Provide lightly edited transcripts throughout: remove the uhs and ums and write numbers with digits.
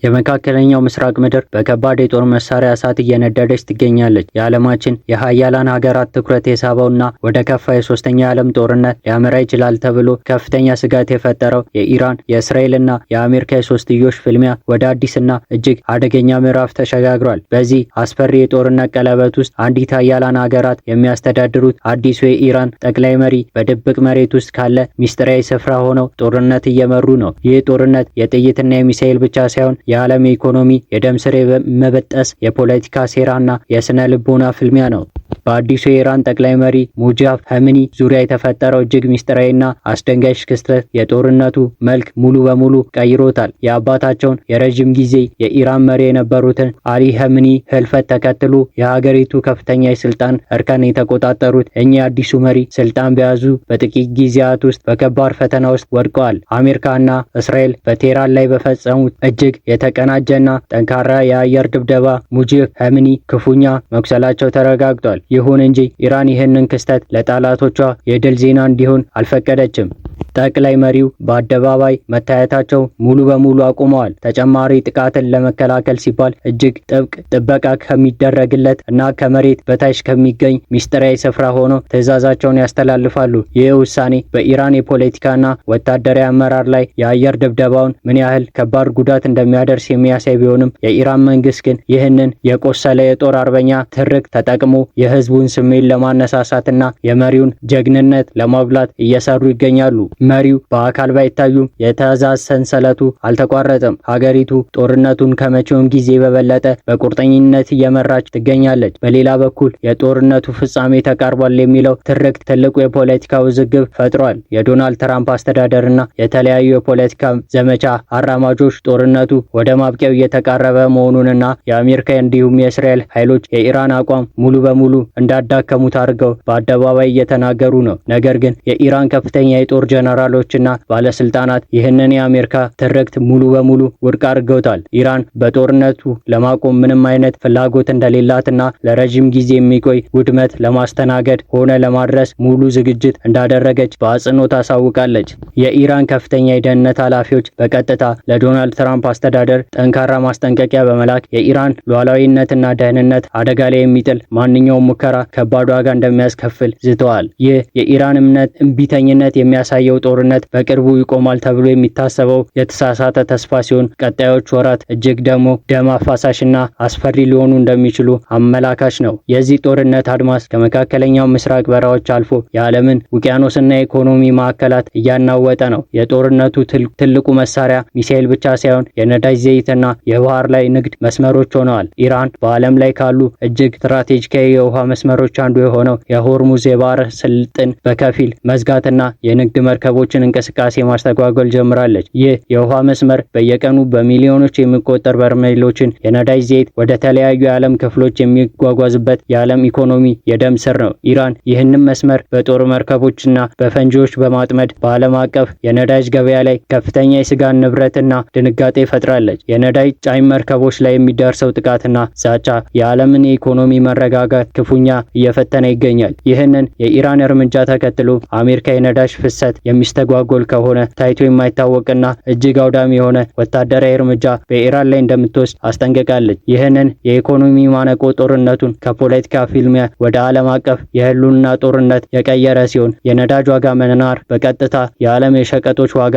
የመካከለኛው ምስራቅ ምድር በከባድ የጦር መሳሪያ እሳት እየነደደች ትገኛለች። የዓለማችን የሀያላን ሀገራት ትኩረት የሳበውና ወደ ከፋ የሶስተኛ የዓለም ጦርነት ሊያመራ ይችላል ተብሎ ከፍተኛ ስጋት የፈጠረው የኢራን የእስራኤልና የአሜሪካ የሶስትዮሽ ፍልሚያ ወደ አዲስና እጅግ አደገኛ ምዕራፍ ተሸጋግሯል። በዚህ አስፈሪ የጦርነት ቀለበት ውስጥ አንዲት ሀያላን ሀገራት የሚያስተዳድሩት አዲሱ የኢራን ጠቅላይ መሪ በድብቅ መሬት ውስጥ ካለ ሚስጥራዊ ስፍራ ሆነው ጦርነት እየመሩ ነው። ይህ ጦርነት የጥይትና የሚሳኤል ብቻ ሳይሆን የዓለም ኢኮኖሚ የደም ስር መበጠስ የፖለቲካ ሴራና የስነ ልቦና ፍልሚያ ነው። በአዲሱ የኢራን ጠቅላይ መሪ ሙጃብ ሀሚኒ ዙሪያ የተፈጠረው እጅግ ሚስጥራዊና አስደንጋጭ ክስተት የጦርነቱ መልክ ሙሉ በሙሉ ቀይሮታል። የአባታቸውን የረጅም ጊዜ የኢራን መሪ የነበሩትን አሊ ሀሚኒ ህልፈት ተከትሎ የሀገሪቱ ከፍተኛ የስልጣን እርከን የተቆጣጠሩት እኚህ አዲሱ መሪ ስልጣን በያዙ በጥቂት ጊዜያት ውስጥ በከባድ ፈተና ውስጥ ወድቀዋል። አሜሪካና እስራኤል በቴህራን ላይ በፈጸሙት እጅግ የተቀናጀና ጠንካራ የአየር ድብደባ ሙጃብ ሀሚኒ ክፉኛ መቁሰላቸው ተረጋግጧል። ይሁን እንጂ ኢራን ይህንን ክስተት ለጠላቶቿ የድል ዜና እንዲሆን አልፈቀደችም። ጠቅላይ መሪው በአደባባይ መታየታቸው ሙሉ በሙሉ አቁመዋል። ተጨማሪ ጥቃትን ለመከላከል ሲባል እጅግ ጥብቅ ጥበቃ ከሚደረግለት እና ከመሬት በታች ከሚገኝ ሚስጥራዊ ስፍራ ሆኖ ትዕዛዛቸውን ያስተላልፋሉ። ይህ ውሳኔ በኢራን የፖለቲካና ወታደራዊ አመራር ላይ የአየር ድብደባውን ምን ያህል ከባድ ጉዳት እንደሚያደርስ የሚያሳይ ቢሆንም የኢራን መንግስት ግን ይህንን የቆሰለ የጦር አርበኛ ትርክ ተጠቅሞ የህዝቡን ስሜት ለማነሳሳትና የመሪውን ጀግንነት ለማጉላት እየሰሩ ይገኛሉ። መሪው በአካል ባይታዩም የትዕዛዝ ሰንሰለቱ አልተቋረጠም። ሀገሪቱ ጦርነቱን ከመቼውም ጊዜ በበለጠ በቁርጠኝነት እየመራች ትገኛለች። በሌላ በኩል የጦርነቱ ፍጻሜ ተቃርቧል የሚለው ትርክት ትልቁ የፖለቲካ ውዝግብ ፈጥሯል። የዶናልድ ትራምፕ አስተዳደርና የተለያዩ የፖለቲካ ዘመቻ አራማጆች ጦርነቱ ወደ ማብቂያው እየተቃረበ መሆኑንና የአሜሪካ እንዲሁም የእስራኤል ኃይሎች የኢራን አቋም ሙሉ በሙሉ እንዳዳከሙት አድርገው በአደባባይ እየተናገሩ ነው። ነገር ግን የኢራን ከፍተኛ የጦር ጀነራሎችና ባለስልጣናት ይህንን የአሜሪካ ትርክት ሙሉ በሙሉ ውድቅ አድርገውታል። ኢራን በጦርነቱ ለማቆም ምንም አይነት ፍላጎት እንደሌላትና ለረጅም ጊዜ የሚቆይ ውድመት ለማስተናገድ ሆነ ለማድረስ ሙሉ ዝግጅት እንዳደረገች በአጽንኦት አሳውቃለች። የኢራን ከፍተኛ የደህንነት ኃላፊዎች በቀጥታ ለዶናልድ ትራምፕ አስተዳደር ጠንካራ ማስጠንቀቂያ በመላክ የኢራን ሉዓላዊነትና ደህንነት አደጋ ላይ የሚጥል ማንኛውም ሙከራ ከባድ ዋጋ እንደሚያስከፍል ዝተዋል። ይህ የኢራን እምቢተኝነት የሚያሳየው ጦርነት በቅርቡ ይቆማል ተብሎ የሚታሰበው የተሳሳተ ተስፋ ሲሆን ቀጣዮች ወራት እጅግ ደግሞ ደም አፋሳሽና አስፈሪ ሊሆኑ እንደሚችሉ አመላካች ነው። የዚህ ጦርነት አድማስ ከመካከለኛው ምስራቅ በረሃዎች አልፎ የዓለምን ውቅያኖስና የኢኮኖሚ ማዕከላት እያናወጠ ነው። የጦርነቱ ትልቁ መሳሪያ ሚሳኤል ብቻ ሳይሆን የነዳጅ ዘይትና የባህር ላይ ንግድ መስመሮች ሆነዋል። ኢራን በዓለም ላይ ካሉ እጅግ ስትራቴጂካዊ የውሃ መስመሮች አንዱ የሆነው የሆርሙዝ የባህር ስልጥን በከፊል መዝጋትና የንግድ መርከቦችን እንቅስቃሴ ማስተጓጎል ጀምራለች። ይህ የውሃ መስመር በየቀኑ በሚሊዮኖች የሚቆጠር በርሜሎችን የነዳጅ ዘይት ወደ ተለያዩ የዓለም ክፍሎች የሚጓጓዝበት የዓለም ኢኮኖሚ የደም ስር ነው። ኢራን ይህንን መስመር በጦር መርከቦችና በፈንጂዎች በማጥመድ በዓለም አቀፍ የነዳጅ ገበያ ላይ ከፍተኛ የስጋት ንብረትና ድንጋጤ ፈጥራለች። የነዳጅ ጫኝ መርከቦች ላይ የሚደርሰው ጥቃትና ዛቻ የዓለምን የኢኮኖሚ መረጋጋት ክፉኛ እየፈተነ ይገኛል። ይህንን የኢራን እርምጃ ተከትሎ አሜሪካ የነዳጅ ፍሰት የሚስተጓጎል ከሆነ ታይቶ የማይታወቅና እጅግ አውዳሚ የሆነ ወታደራዊ እርምጃ በኢራን ላይ እንደምትወስድ አስጠንቅቃለች። ይህንን የኢኮኖሚ ማነቆ ጦርነቱን ከፖለቲካ ፊልሚያ ወደ ዓለም አቀፍ የህልውና ጦርነት የቀየረ ሲሆን የነዳጅ ዋጋ መናር በቀጥታ የዓለም የሸቀጦች ዋጋ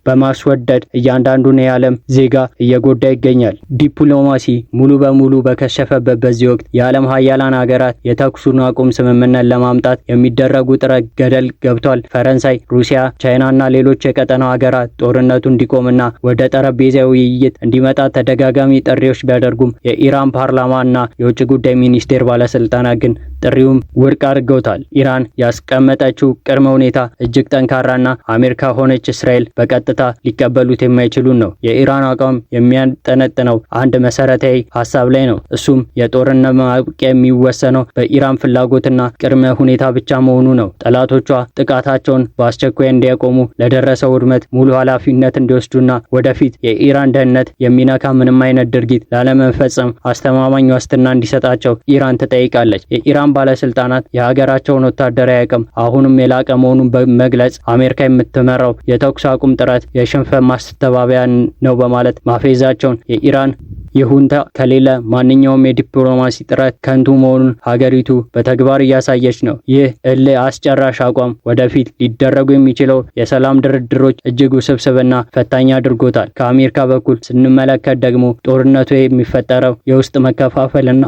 በማስወደድ እያንዳንዱን የዓለም ዜጋ እየጎዳ ይገኛል። ዲፕሎማሲ ሙሉ በሙሉ በከሸፈበት በዚህ ወቅት የዓለም ሀያላን ሀገራት የተኩሱን አቁም ስምምነት ለማምጣት የሚደረጉ ጥረት ገደል ገብቷል። ፈረንሳይ፣ ሩሲያ፣ ቻይናና ሌሎች የቀጠናው ሀገራት ጦርነቱ እንዲቆምና ወደ ጠረጴዛ ውይይት እንዲመጣ ተደጋጋሚ ጥሪዎች ቢያደርጉም የኢራን ፓርላማና የውጭ ጉዳይ ሚኒስቴር ባለስልጣናት ግን ጥሪውም ውድቅ አድርገውታል። ኢራን ያስቀመጠችው ቅድመ ሁኔታ እጅግ ጠንካራና አሜሪካ ሆነች እስራኤል በቀጥታ ሊቀበሉት የማይችሉን ነው። የኢራን አቋም የሚያጠነጥነው አንድ መሰረታዊ ሀሳብ ላይ ነው። እሱም የጦርነት ማብቂያ የሚወሰነው በኢራን ፍላጎትና ቅድመ ሁኔታ ብቻ መሆኑ ነው። ጠላቶቿ ጥቃታቸውን በአስቸኳይ እንዲያቆሙ፣ ለደረሰው ውድመት ሙሉ ኃላፊነት እንዲወስዱና ወደፊት የኢራን ደህንነት የሚነካ ምንም አይነት ድርጊት ላለመፈጸም አስተማማኝ ዋስትና እንዲሰጣቸው ኢራን ትጠይቃለች። የኢራን ባለስልጣናት የሀገራቸውን ወታደራዊ አቅም አሁንም የላቀ መሆኑን በመግለጽ አሜሪካ የምትመራው የተኩስ አቁም ጥረት የሽንፈት ማስተባበያ ነው በማለት ማፌዛቸውን የኢራን ይሁንታ ከሌለ ማንኛውም የዲፕሎማሲ ጥረት ከንቱ መሆኑን ሀገሪቱ በተግባር እያሳየች ነው። ይህ እልህ አስጨራሽ አቋም ወደፊት ሊደረጉ የሚችለው የሰላም ድርድሮች እጅግ ውስብስብና ፈታኝ አድርጎታል። ከአሜሪካ በኩል ስንመለከት ደግሞ ጦርነቱ የሚፈጠረው የውስጥ መከፋፈልና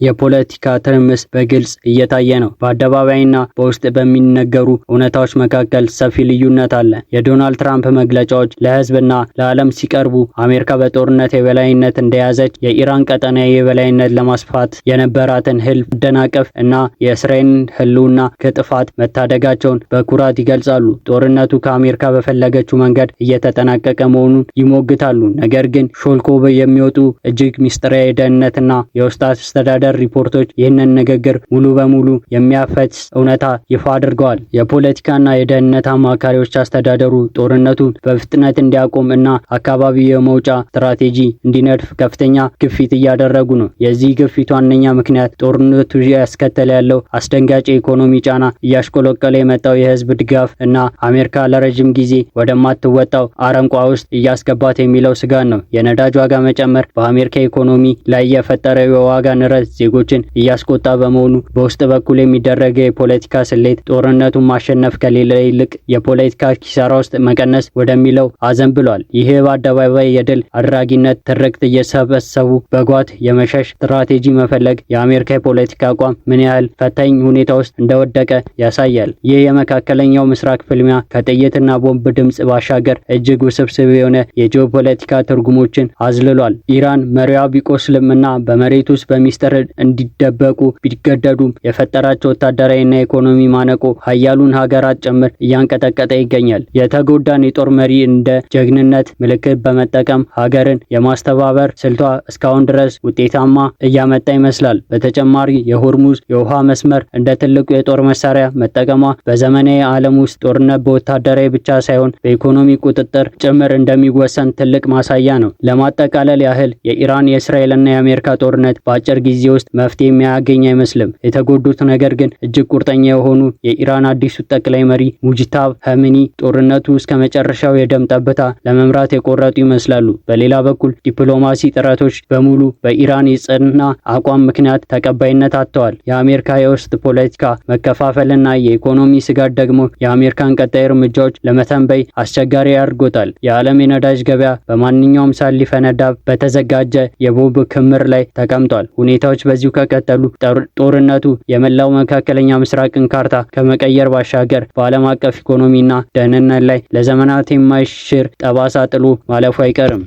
የፖለቲካ ትርምስ በግልጽ እየታየ ነው። በአደባባይና በውስጥ በሚነገሩ እውነታዎች መካከል ሰፊ ልዩነት አለ። የዶናልድ ትራምፕ መግለጫዎች ለሕዝብና ለዓለም ሲቀርቡ አሜሪካ በጦርነት የበላይነት እንደያዘች የኢራን ቀጠናዊ የበላይነት ለማስፋት የነበራትን ህልም መደናቀፍ እና የእስራኤልን ህልውና ከጥፋት መታደጋቸውን በኩራት ይገልጻሉ። ጦርነቱ ከአሜሪካ በፈለገችው መንገድ እየተጠናቀቀ መሆኑን ይሞግታሉ። ነገር ግን ሾልኮ የሚወጡ እጅግ ሚስጥራዊ የደህንነትና የውስጥ አስተዳደር ሪፖርቶች ይህንን ንግግር ሙሉ በሙሉ የሚያፈስ እውነታ ይፋ አድርገዋል። የፖለቲካና የደህንነት አማካሪዎች አስተዳደሩ ጦርነቱን በፍጥነት እንዲያቆም እና አካባቢ የመውጫ ስትራቴጂ እንዲነድፍ ከፍተኛ ግፊት እያደረጉ ነው። የዚህ ግፊት ዋነኛ ምክንያት ጦርነቱ ያስከተለ ያለው አስደንጋጭ የኢኮኖሚ ጫና፣ እያሽቆለቆለ የመጣው የህዝብ ድጋፍ እና አሜሪካ ለረጅም ጊዜ ወደማትወጣው አረንቋ ውስጥ እያስገባት የሚለው ስጋት ነው። የነዳጅ ዋጋ መጨመር በአሜሪካ ኢኮኖሚ ላይ የፈጠረው የዋጋ ንረት ዜጎችን እያስቆጣ በመሆኑ በውስጥ በኩል የሚደረገው የፖለቲካ ስሌት ጦርነቱን ማሸነፍ ከሌላ ይልቅ የፖለቲካ ኪሳራ ውስጥ መቀነስ ወደሚለው አዘንብሏል። ይህ በአደባባይ የድል አድራጊነት ትርክት እየሰበሰቡ በጓት የመሸሽ ስትራቴጂ መፈለግ የአሜሪካ የፖለቲካ አቋም ምን ያህል ፈታኝ ሁኔታ ውስጥ እንደወደቀ ያሳያል። ይህ የመካከለኛው ምስራቅ ፍልሚያ ከጥይትና ቦምብ ድምጽ ባሻገር እጅግ ውስብስብ የሆነ የጂኦፖለቲካ ትርጉሞችን አዝልሏል። ኢራን መሪዋ ቢቆስልም እና በመሬት ውስጥ በሚስጥር እንዲደበቁ ቢገደዱም የፈጠራቸው ወታደራዊና ኢኮኖሚ ማነቆ ሀያሉን ሀገራት ጭምር እያንቀጠቀጠ ይገኛል። የተጎዳን የጦር መሪ እንደ ጀግንነት ምልክት በመጠቀም ሀገርን የማስተባበር ስልቷ እስካሁን ድረስ ውጤታማ እያመጣ ይመስላል። በተጨማሪ የሆርሙዝ የውሃ መስመር እንደ ትልቁ የጦር መሳሪያ መጠቀሟ በዘመናዊ ዓለም ውስጥ ጦርነት በወታደራዊ ብቻ ሳይሆን በኢኮኖሚ ቁጥጥር ጭምር እንደሚወሰን ትልቅ ማሳያ ነው። ለማጠቃለል ያህል የኢራን የእስራኤልና የአሜሪካ ጦርነት በአጭር ጊዜ ውስጥ መፍትሄ የሚያገኝ አይመስልም። የተጎዱት ነገር ግን እጅግ ቁርጠኛ የሆኑ የኢራን አዲሱ ጠቅላይ መሪ ሙጅታባ ኸሜኒ ጦርነቱ እስከ መጨረሻው የደም ጠብታ ለመምራት የቆረጡ ይመስላሉ። በሌላ በኩል ዲፕሎማሲ ጥረቶች በሙሉ በኢራን የጸና አቋም ምክንያት ተቀባይነት አጥተዋል። የአሜሪካ የውስጥ ፖለቲካ መከፋፈልና የኢኮኖሚ ስጋት ደግሞ የአሜሪካን ቀጣይ እርምጃዎች ለመተንበይ አስቸጋሪ ያደርጎታል። የዓለም የነዳጅ ገበያ በማንኛውም ሰዓት ሊፈነዳ በተዘጋጀ የቦምብ ክምር ላይ ተቀምጧል። ሁኔታዎች በዚሁ ከቀጠሉ ጦርነቱ የመላው መካከለኛ ምስራቅን ካርታ ከመቀየር ባሻገር በዓለም አቀፍ ኢኮኖሚና ደህንነት ላይ ለዘመናት የማይሽር ጠባሳ ጥሎ ማለፉ አይቀርም።